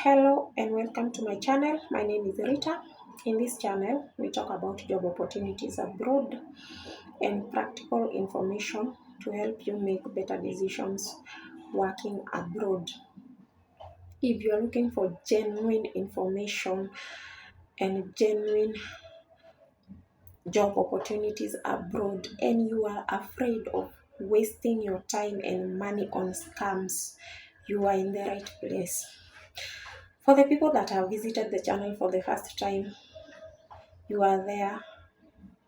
Hello and welcome to my channel. My name is Rita. In this channel, we talk about job opportunities abroad and practical information to help you make better decisions working abroad. If you are looking for genuine information and genuine job opportunities abroad and you are afraid of wasting your time and money on scams, you are in the right place. For the people that have visited the channel for the first time, you are there,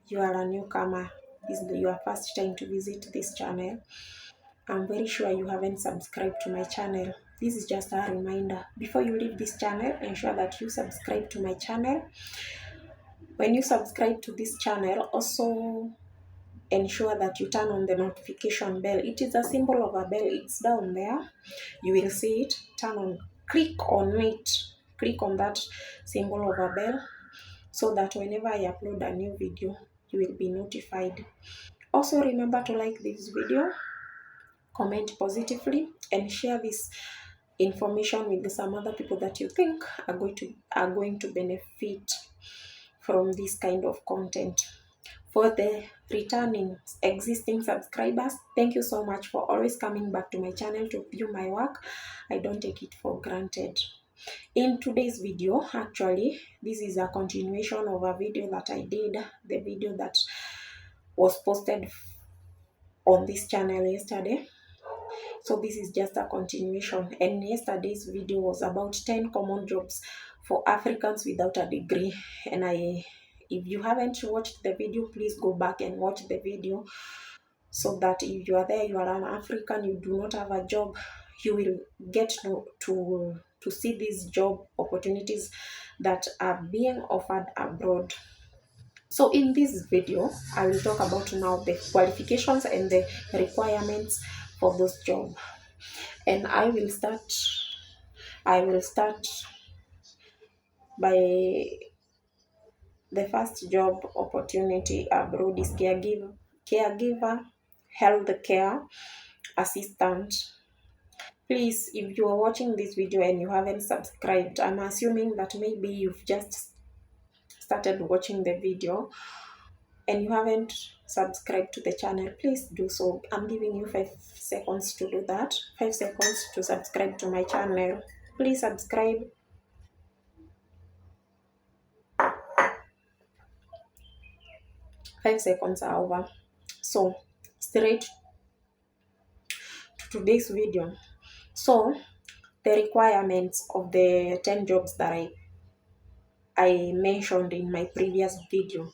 you are a newcomer, this is your first time to visit this channel. I'm very sure you haven't subscribed to my channel. This is just a reminder. Before you leave this channel, ensure that you subscribe to my channel. When you subscribe to this channel, also ensure that you turn on the notification bell. It is a symbol of a bell. It's down there. You will see it. Click on it. Click on that symbol of a bell so that whenever I upload a new video, you will be notified. Also remember to like this video, comment positively, and share this information with some other people that you think are going to benefit from this kind of content. For the returning existing subscribers, thank you so much for always coming back to my channel to view my work. I don't take it for granted. In today's video, actually, this is a continuation of a video that I did, the video that was posted on this channel yesterday. So this is just a continuation, and yesterday's video was about 10 common jobs for Africans without a degree. And if you haven't watched the video, please go back and watch the video so that if you are there, you are an African, you do not have a job, you will get to see these job opportunities that are being offered abroad. So in this video, I will talk about now the qualifications and the requirements for those jobs. And I will start by the first job opportunity abroad is caregiver healthcare assistant. Please, if you are watching this video and you haven't subscribed, I'm assuming that maybe you've just started watching the video and you haven't subscribed to the channel. Please do so. I'm giving you 5 seconds to do that. 5 seconds to subscribe to my channel. Please subscribe. 5 seconds are over. So straight to today's video. So the requirements of the 10 jobs that I mentioned in my previous video.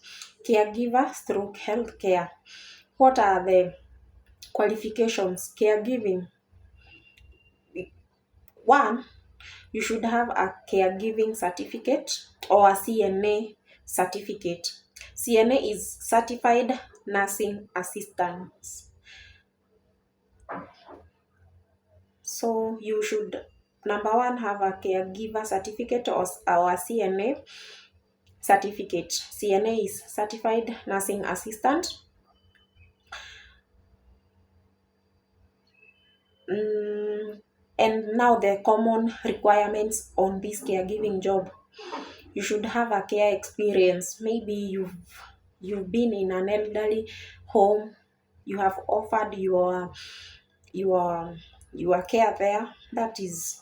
Caregiver stroke healthcare. What are the qualifications? Caregiving. One, you should have a caregiving certificate or a CNA certificate. CNA is Certified Nursing Assistant. So you should, number one, have a caregiver certificate or a CNA certificate. CNA is Certified Nursing Assistant. And now the common requirements on this caregiving job. You should have a care experience. Maybe you've been in an elderly home. You have offered your care there. That is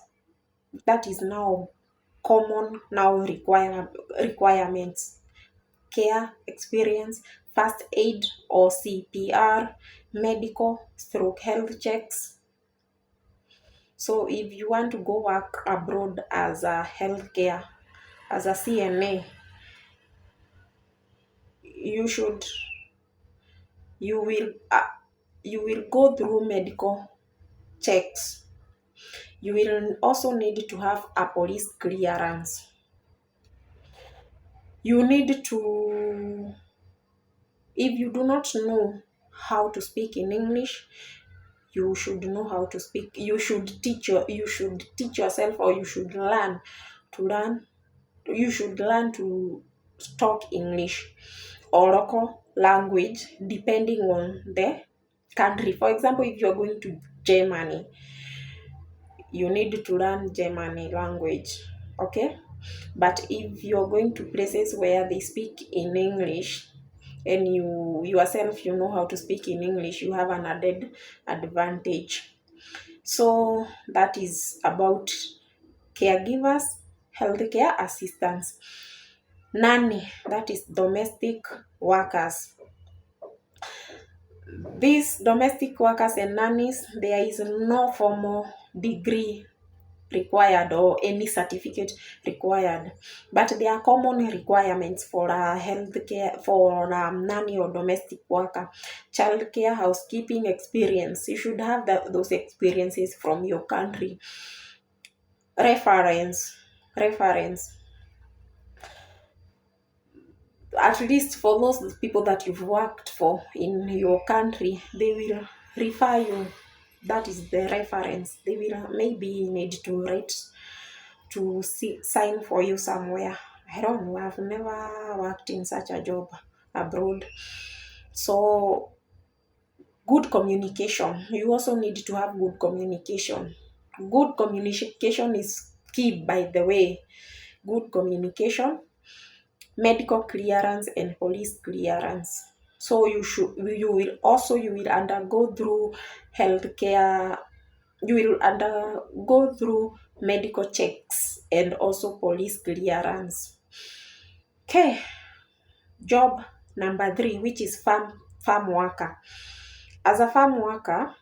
now common requirements. Care experience, first aid or CPR, medical stroke health checks. So if you want to go work abroad as a healthcare, as a CNA, you will go through medical checks. You will also need to have a police clearance. You need to, if you do not know how to speak in English, you should know how to speak. You should teach yourself, or you should learn to talk English or local language depending on the country. For example, if you're going to Germany, you need to learn German language. Okay, but if you're going to places where they speak in English, and you yourself you know how to speak in English, you have an added advantage. So that is about caregivers, healthcare assistants. Nanny, that is domestic workers. These domestic workers and nannies, there is no formal degree required or any certificate required, but there are common requirements for healthcare, for nanny or domestic worker. Childcare, housekeeping experience, you should have those experiences from your country. Reference, at least for those people that you've worked for in your country, they will refer you. That is the reference. They will maybe need to write to sign for you somewhere. I don't know. I've never worked in such a job abroad. So good communication. You also need to have good communication. Good communication is key, by the way. Good communication, medical clearance, and police clearance. So you will undergo through healthcare, you will undergo through medical checks and also police clearance. Okay, job number 3, which is farm worker. As a farm worker,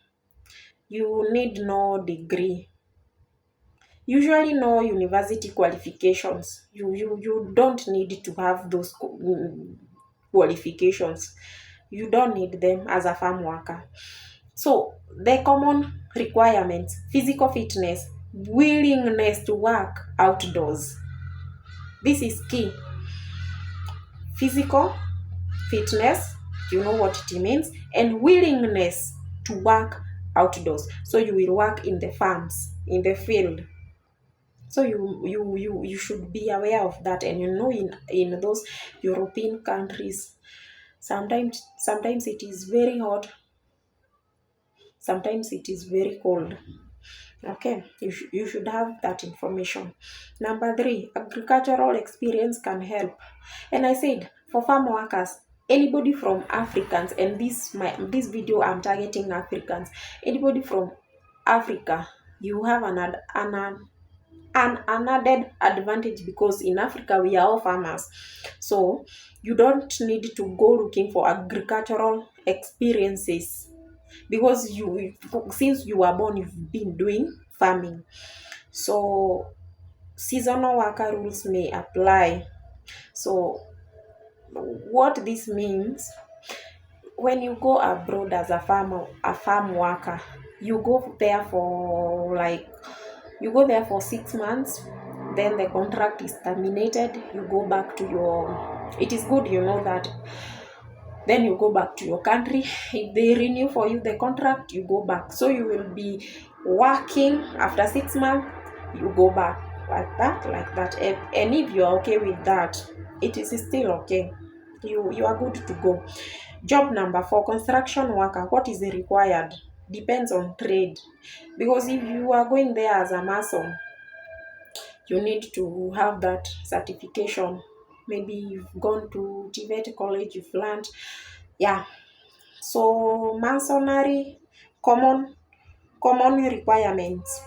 you need no degree, usually no university qualifications. You don't need to have those qualifications. You don't need them as a farm worker. So the common requirements: physical fitness, willingness to work outdoors. This is key. Physical fitness, you know what it means, and willingness to work outdoors. So you will work in the farms, in the field. So you should be aware of that. And you know, in those European countries, sometimes it is very hot, sometimes it is very cold. Okay, you should have that information. Number 3, agricultural experience can help. And I said for farm workers, anybody from Africans, and this video I'm targeting Africans, anybody from Africa, you have an added advantage, because in Africa we are all farmers. So you don't need to go looking for agricultural experiences, because you, since you were born, you've been doing farming. So seasonal worker rules may apply. So what this means, when you go abroad as a farm worker, you go there for like, you go there for 6 months, then the contract is terminated, you go back to your, it is good, you know that, then you go back to your country. If they renew for you the contract, you go back. So you will be working after 6 months, you go back, like that. And if you are okay with that, it is still okay. You are good to go. Job number 4, construction worker. What is required? Depends on trade. Because if you are going there as a mason, you need to have that certification. Maybe you've gone to TVET college, you've learned. Yeah. So masonry, common requirements.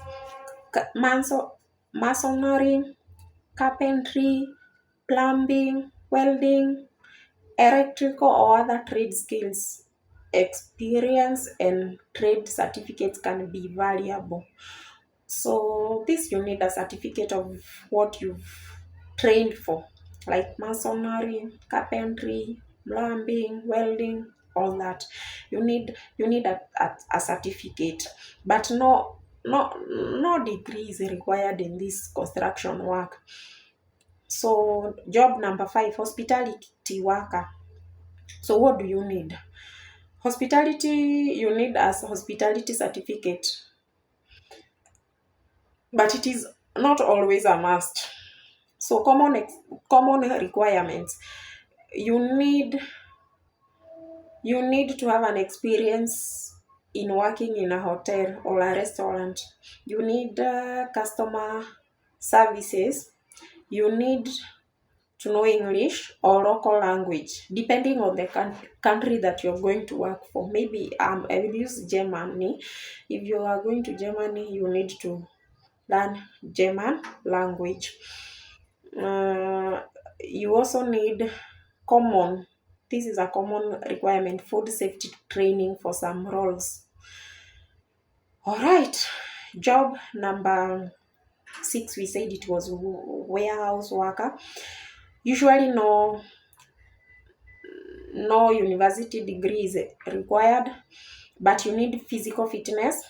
Masonry, carpentry, plumbing, welding, electrical or other trade skills. Experience and trade certificates can be valuable. So this, you need a certificate of what you've trained for, like masonry, carpentry, plumbing, welding, all that. You need a certificate, but no degree is required in this construction work. So job number 5, hospitality worker. So what do you need? Hospitality, you need a hospitality certificate, but it is not always a must. So common requirements: you need to have an experience in working in a hotel or a restaurant. You need customer services. You need to know English or local language, depending on the country that you're going to work for. Maybe I will use Germany. If you are going to Germany, you need to learn German language. You also need common, this is a common requirement, food safety training for some roles. All right, job number 6, we said it was warehouse worker. Usually no university degree is required, but you need physical fitness,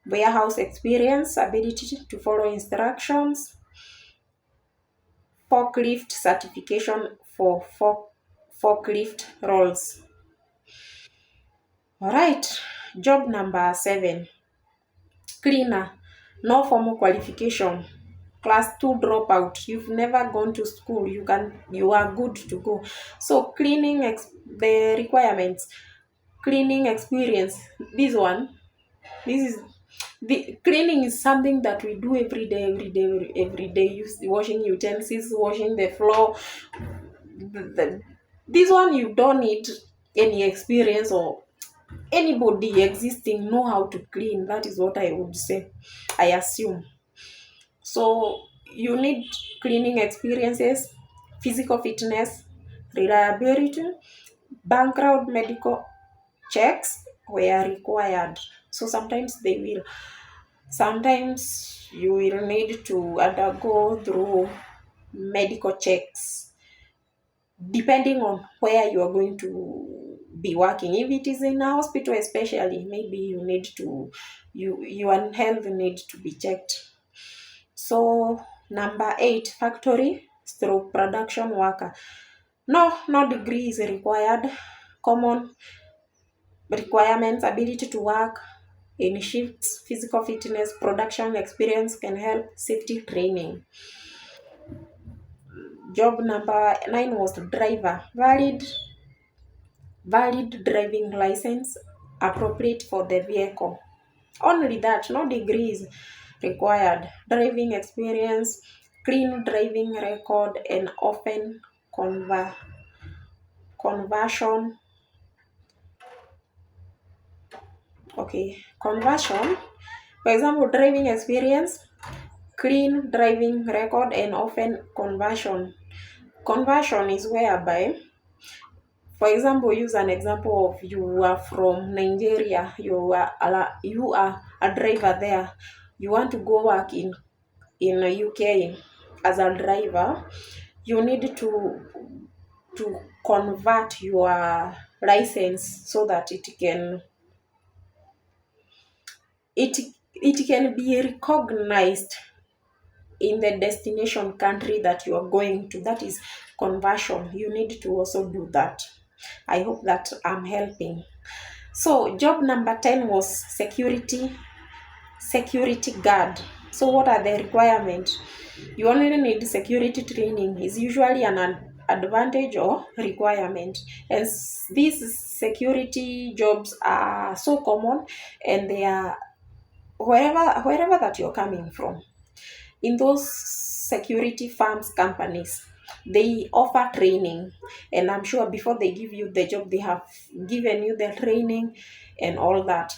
warehouse experience, ability to follow instructions, forklift certification for forklift roles. All right, job number 7, cleaner, no formal qualification, class 2 dropout, you've never gone to school, you are good to go. So cleaning the requirements, cleaning experience, this is the cleaning is something that we do every day, washing utensils, washing the floor. This one you don't need any experience or anybody existing know how to clean. That is what I would say, I assume. So you need cleaning experiences, physical fitness, reliability, background medical checks were required. So sometimes you will need to undergo through medical checks depending on where you are going to be working. If it is in a hospital especially, maybe your health needs to be checked. So number 8, factory stroke production worker. No degree is required. Common requirements, ability to work in shifts, physical fitness, production experience can help, safety training. Job number 9 was driver. Valid driving license appropriate for the vehicle. Only that, no degrees required. Driving experience, clean driving record, and often conversion. Okay, conversion. For example, driving experience, clean driving record, and often conversion. Conversion is whereby, for example, use an example of you are from Nigeria, you are a driver there. You want to go work in UK as a driver. You need to convert your license so that it can be recognized in the destination country that you are going to. That is conversion. You need to also do that. I hope that I'm helping. So job number 10 was security guard. So what are the requirements? You only need security training. Is usually an advantage or requirement, and these security jobs are so common, and they are wherever that you're coming from. In those security firms, companies, they offer training, and I'm sure before they give you the job, they have given you the training and all that.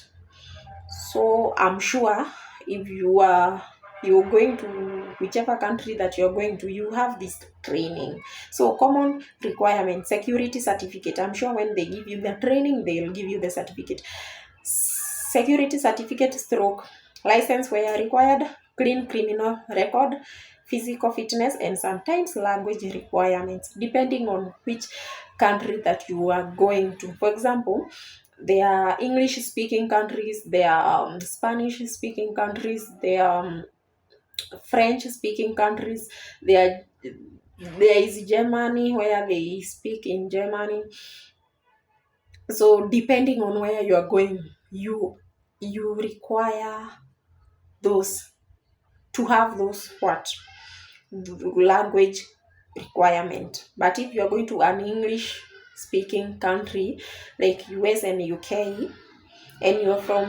So I'm sure if you're going to whichever country that you're going to, you have this training. So common requirement, security certificate. I'm sure when they give you the training, they'll give you the certificate. Security certificate stroke license where required, clean criminal record, physical fitness, and sometimes language requirements depending on which country that you are going to. For example, there are English speaking countries, there are Spanish speaking countries, there are French speaking countries, there is Germany where they speak in Germany. So depending on where you are going, you require those to have those language requirement. But if you're going to an English speaking country like US and UK, and you're from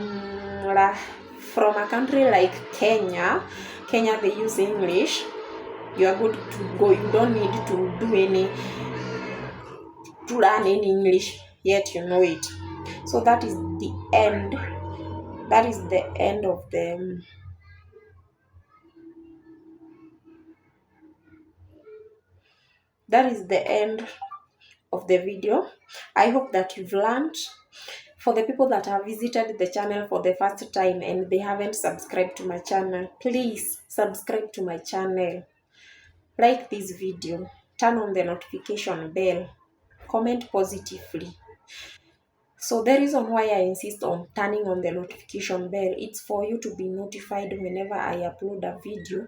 a country like Kenya, they use English, you are good to go. You don't need to learn any English, yet you know it. So that is the end. That is the end of the video. I hope that you've learned. For the people that have visited the channel for the first time and they haven't subscribed to my channel, please subscribe to my channel, like this video, turn on the notification bell, comment positively. So the reason why I insist on turning on the notification bell, it's for you to be notified whenever I upload a video.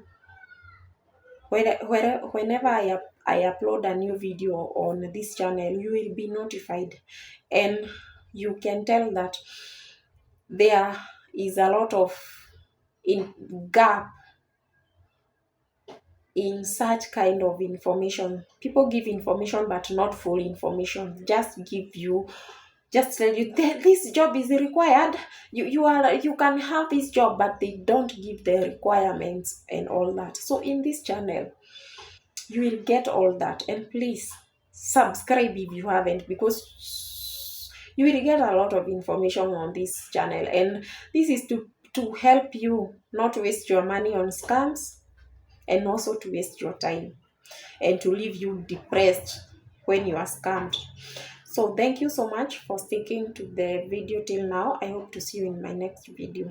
Whenever I upload a new video on this channel, you will be notified. And you can tell that there is a lot of gap in such kind of information. People give information but not full information. Just tell you this job is required. You can have this job, but they don't give the requirements and all that. So in this channel, you will get all that. And please subscribe if you haven't, because you will get a lot of information on this channel. And this is to help you not waste your money on scams, and also to waste your time and to leave you depressed when you are scammed. So thank you so much for sticking to the video till now. I hope to see you in my next video.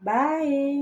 Bye.